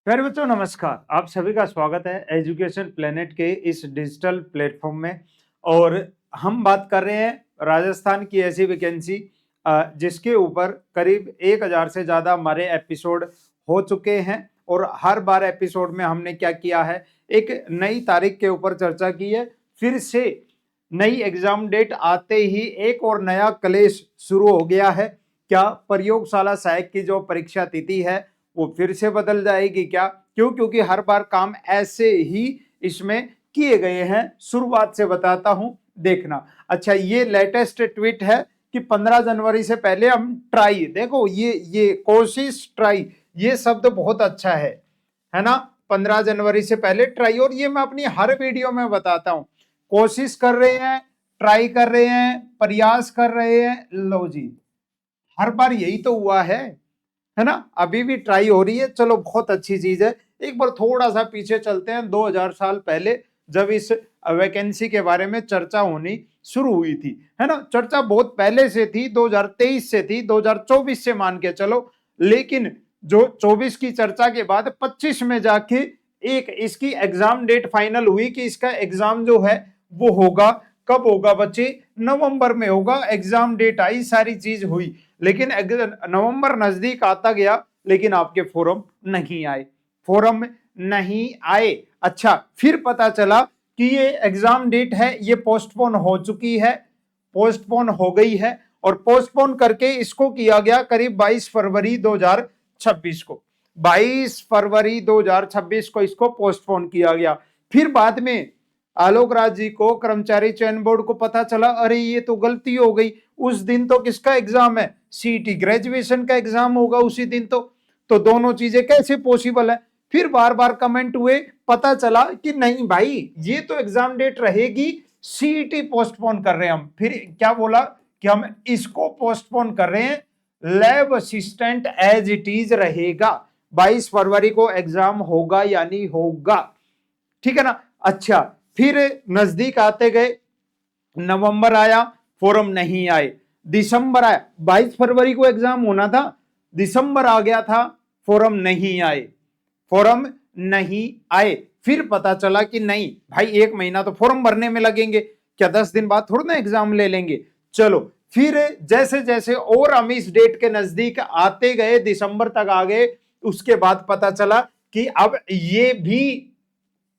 प्यारे बच्चों नमस्कार। आप सभी का स्वागत है एजुकेशन प्लेनेट के इस डिजिटल प्लेटफॉर्म में। और हम बात कर रहे हैं राजस्थान की ऐसी वैकेंसी जिसके ऊपर करीब 1000 से ज़्यादा हमारे एपिसोड हो चुके हैं। और हर बार एपिसोड में हमने क्या किया है, एक नई तारीख के ऊपर चर्चा की है। फिर से नई एग्जाम डेट आते ही एक और नया क्लेश शुरू हो गया है। क्या प्रयोगशाला सहायक की जो परीक्षा तिथि है वो फिर से बदल जाएगी क्या? क्योंकि हर बार काम ऐसे ही इसमें किए गए हैं। शुरुआत से बताता हूं, देखना। अच्छा, ये लेटेस्ट ट्वीट है कि 15 जनवरी से पहले हम ट्राई, देखो ये कोशिश ट्राई, ये शब्द बहुत अच्छा है ना। 15 जनवरी से पहले ट्राई, और ये मैं अपनी हर वीडियो में बताता हूं। कोशिश कर रहे हैं, ट्राई कर रहे हैं, प्रयास कर रहे हैं। लो जी, हर बार यही तो हुआ है ना। अभी भी ट्राई हो रही है, चलो बहुत अच्छी चीज है। एक बार थोड़ा सा पीछे चलते हैं, 2000 साल पहले जब इस वैकेंसी के बारे में चर्चा होनी शुरू हुई थी, है ना। चर्चा बहुत पहले से थी, 2023 से थी, 2024 से मान के चलो। लेकिन जो 24 की चर्चा के बाद 25 में जाके एक इसकी एग्जाम डेट फाइनल हुई कि इसका एग्जाम जो है वो होगा। कब होगा बच्चे? नवंबर में होगा। एग्जाम डेट आई, सारी चीज हुई, लेकिन नवंबर नजदीक आता गया, लेकिन आपके फॉर्म नहीं आए, फॉर्म नहीं आए। अच्छा, फिर पता चला कि ये एग्जाम डेट है, ये पोस्टपोन हो चुकी है, पोस्टपोन हो गई है। और पोस्टपोन करके इसको किया गया करीब 22 फरवरी 2026 को। 22 फरवरी 2026 को इसको पोस्टपोन किया गया। फिर बाद में आलोक राज जी को, कर्मचारी चयन बोर्ड को पता चला, अरे ये तो गलती हो गई। उस दिन तो किसका एग्जाम है? सीईटी ग्रेजुएशन का एग्जाम होगा उसी दिन। तो दोनों चीजें कैसे पॉसिबल है? फिर बार बार कमेंट हुए, पता चला कि नहीं भाई, ये तो एग्जाम डेट रहेगी, सीईटी पोस्टपोन कर रहे हैं हम। फिर क्या बोला कि हम इसको पोस्टपोन कर रहे हैं, lab assistant as it is रहेगा। 22 फरवरी को एग्जाम होगा यानी होगा, ठीक है ना। अच्छा, फिर नजदीक आते गए, नवंबर आया, फॉर्म नहीं आए। दिसंबर आया, 22 फरवरी को एग्जाम होना था, दिसंबर आ गया था, फॉर्म नहीं आए, फॉर्म नहीं आए। फिर पता चला कि नहीं भाई, 1 महीना तो फॉर्म भरने में लगेंगे, क्या 10 दिन बाद थोड़ा ना एग्जाम ले लेंगे। चलो, फिर जैसे जैसे और हम इस डेट के नजदीक आते गए, दिसंबर तक आ गए, उसके बाद पता चला कि अब ये भी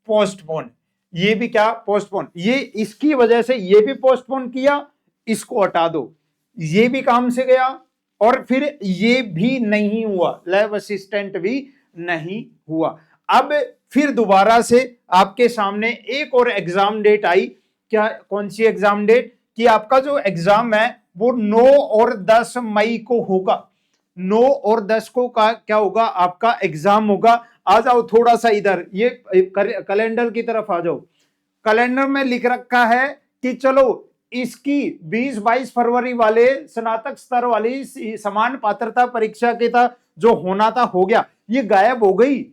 पोस्टपोन, ये भी क्या पोस्टपोन, ये इसकी वजह से ये भी पोस्टपोन किया, इसको हटा दो, ये भी काम से गया। और फिर ये भी नहीं हुआ, लैब असिस्टेंट भी नहीं हुआ। अब फिर दोबारा से आपके सामने एक और एग्जाम डेट आई। क्या, कौन सी एग्जाम डेट? कि आपका जो एग्जाम है वो 9 और 10 मई को होगा। 9 और 10 को का क्या होगा? आपका एग्जाम होगा। आ जाओ थोड़ा सा इधर, ये कैलेंडर की तरफ आ जाओ। कैलेंडर में लिख रखा है कि चलो इसकी 20-22 फरवरी वाले स्नातक स्तर वाली समान पात्रता परीक्षा के था जो होना था, हो गया, ये गायब हो गई।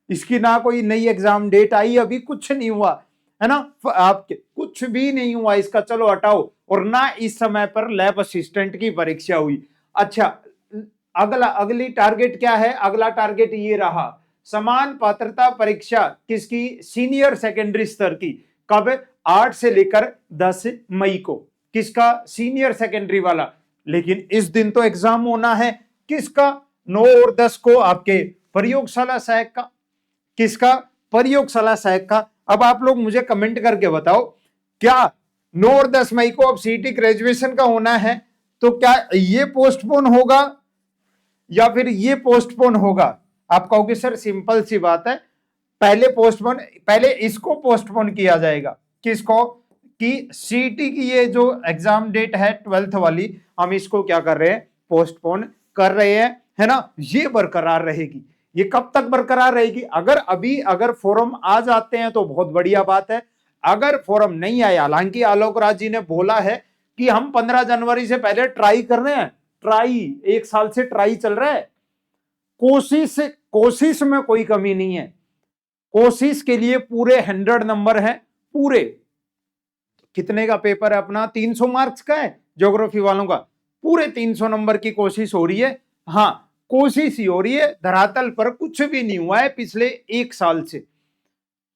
इसकी ना कोई नई एग्जाम डेट आई, अभी कुछ नहीं हुआ, है ना। आपके कुछ भी नहीं हुआ इसका, चलो हटाओ। और ना इस समय पर लैब असिस्टेंट की परीक्षा हुई। अच्छा, अगली टारगेट क्या है? अगला टारगेट ये रहा, समान पात्रता परीक्षा किसकी? सीनियर सेकेंडरी स्तर की। कब? 8 से लेकर 10 मई को। किसका? सीनियर सेकेंडरी वाला। लेकिन इस दिन तो एग्जाम होना है, किसका? 9 और 10 को आपके प्रयोगशाला सहायक का। किसका? प्रयोगशाला सहायक का। अब आप लोग मुझे कमेंट करके बताओ, क्या 9 और 10 मई को अब सीईटी ग्रेजुएशन का होना है, तो क्या ये पोस्टपोन होगा या फिर ये पोस्टपोन होगा? आप कहोगे सर सिंपल सी बात है, पहले इसको पोस्टपोन किया जाएगा। किसको? कि सीईटी की ये जो एग्जाम डेट है 12th वाली, हम इसको क्या कर रहे हैं? पोस्टपोन कर रहे हैं, है ना। ये बरकरार रहेगी। ये कब तक बरकरार रहेगी? अगर फॉर्म आ जाते हैं तो बहुत बढ़िया बात है। अगर फॉर्म नहीं आए, हालांकि आलोक राज जी ने बोला है कि हम 15 जनवरी से पहले ट्राई कर रहे हैं, ट्राई 1 साल से ट्राई चल रहा है। कोशिश में कोई कमी नहीं है, कोशिश के लिए पूरे 100 नंबर है। पूरे कितने का पेपर है अपना? 300 मार्क्स का है ज्योग्राफी वालों का। पूरे 300 नंबर की कोशिश हो रही है। हाँ, कोशिश ही हो रही है, धरातल पर कुछ भी नहीं हुआ है पिछले 1 साल से,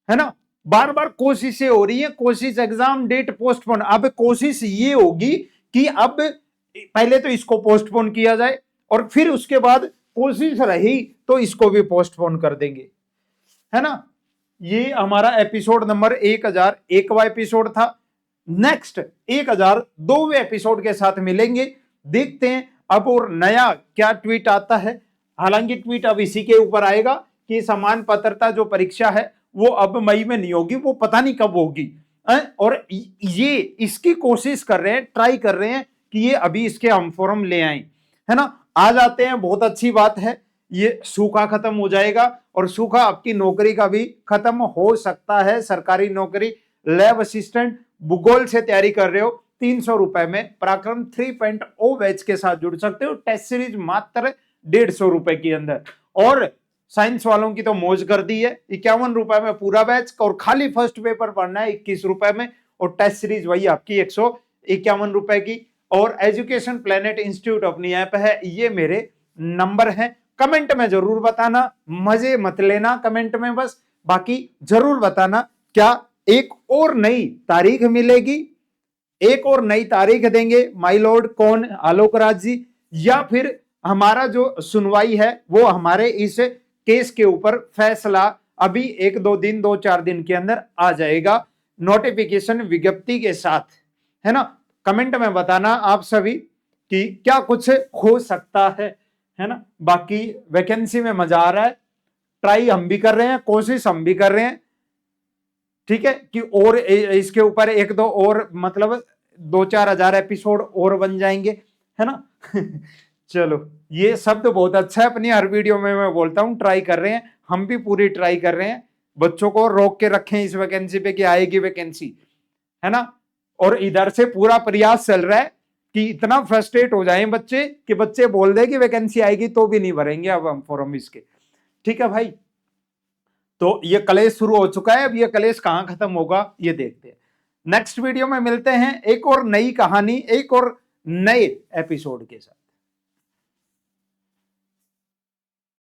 है ना। बार बार कोशिशें हो रही है, कोशिश एग्जाम डेट पोस्टपोन। अब कोशिश ये होगी कि अब पहले तो इसको पोस्टपोन किया जाए और फिर उसके बाद कोशिश रही तो इसको भी पोस्टपोन कर देंगे, है ना। ये हमारा एपिसोड नंबर 1001वां एपिसोड था। नेक्स्ट 1002वें एपिसोड के साथ मिलेंगे, देखते हैं अब और नया क्या ट्वीट आता है। हालांकि ट्वीट अब इसी के ऊपर आएगा कि समान पात्रता जो परीक्षा है वो अब मई में नहीं होगी, वो पता नहीं कब होगी। और ये इसकी कोशिश कर रहे हैं, ट्राई कर रहे हैं कि ये अभी इसके हम फॉर्म ले आए, है ना। आ जाते हैं, बहुत अच्छी बात है, ये सूखा खत्म हो जाएगा और सूखा आपकी नौकरी का भी खत्म हो सकता है। सरकारी नौकरी, लैब असिस्टेंट, भूगोल से तैयारी कर रहे हो, 300 रुपए में पराक्रम 3.0 बैच के साथ जुड़ सकते हो। टेस्ट सीरीज मात्र 150 रुपए के अंदर। और साइंस वालों की तो मौज कर दी है, 51 रुपए में पूरा बैच और खाली फर्स्ट पेपर पढ़ना है 21 रुपए में, और टेस्ट सीरीज वही आपकी 151 रुपए की। और एजुकेशन प्लेनेट इंस्टीट्यूट अपनी ऐप है, ये मेरे नंबर है। कमेंट में जरूर बताना, मजे मत लेना कमेंट में बस, बाकी जरूर बताना क्या एक और नई तारीख मिलेगी, एक और नई तारीख देंगे माय लॉर्ड कौन, आलोक राज जी, या फिर हमारा जो सुनवाई है वो हमारे इस केस के ऊपर फैसला अभी 1-2 दिन 2-4 दिन के अंदर आ जाएगा नोटिफिकेशन विज्ञप्ति के साथ, है ना। कमेंट में बताना आप सभी कि क्या कुछ हो सकता है ना। बाकी वैकेंसी में मजा आ रहा है, ट्राई हम भी कर रहे हैं, कोशिश हम भी कर रहे हैं, ठीक है, कि और इसके ऊपर 1-2 और मतलब 2-4 हजार एपिसोड और बन जाएंगे, है ना। चलो, ये शब्द बहुत अच्छा है, अपनी हर वीडियो में मैं बोलता हूं, ट्राई कर रहे हैं, हम भी पूरी ट्राई कर रहे हैं, बच्चों को रोक के रखें इस वैकेंसी पे कि आएगी वैकेंसी, है ना। और इधर से पूरा प्रयास चल रहा है कि इतना फ्रस्ट्रेट हो जाएं बच्चे कि बच्चे बोल दे कि वैकेंसी आएगी तो भी नहीं भरेंगे अब हम फॉर्म इसके, ठीक है भाई। तो ये कलेश शुरू हो चुका है, अब ये कलेश कहां खत्म होगा ये देखते हैं। नेक्स्ट वीडियो में मिलते हैं एक और नई कहानी, एक और नए एपिसोड के साथ।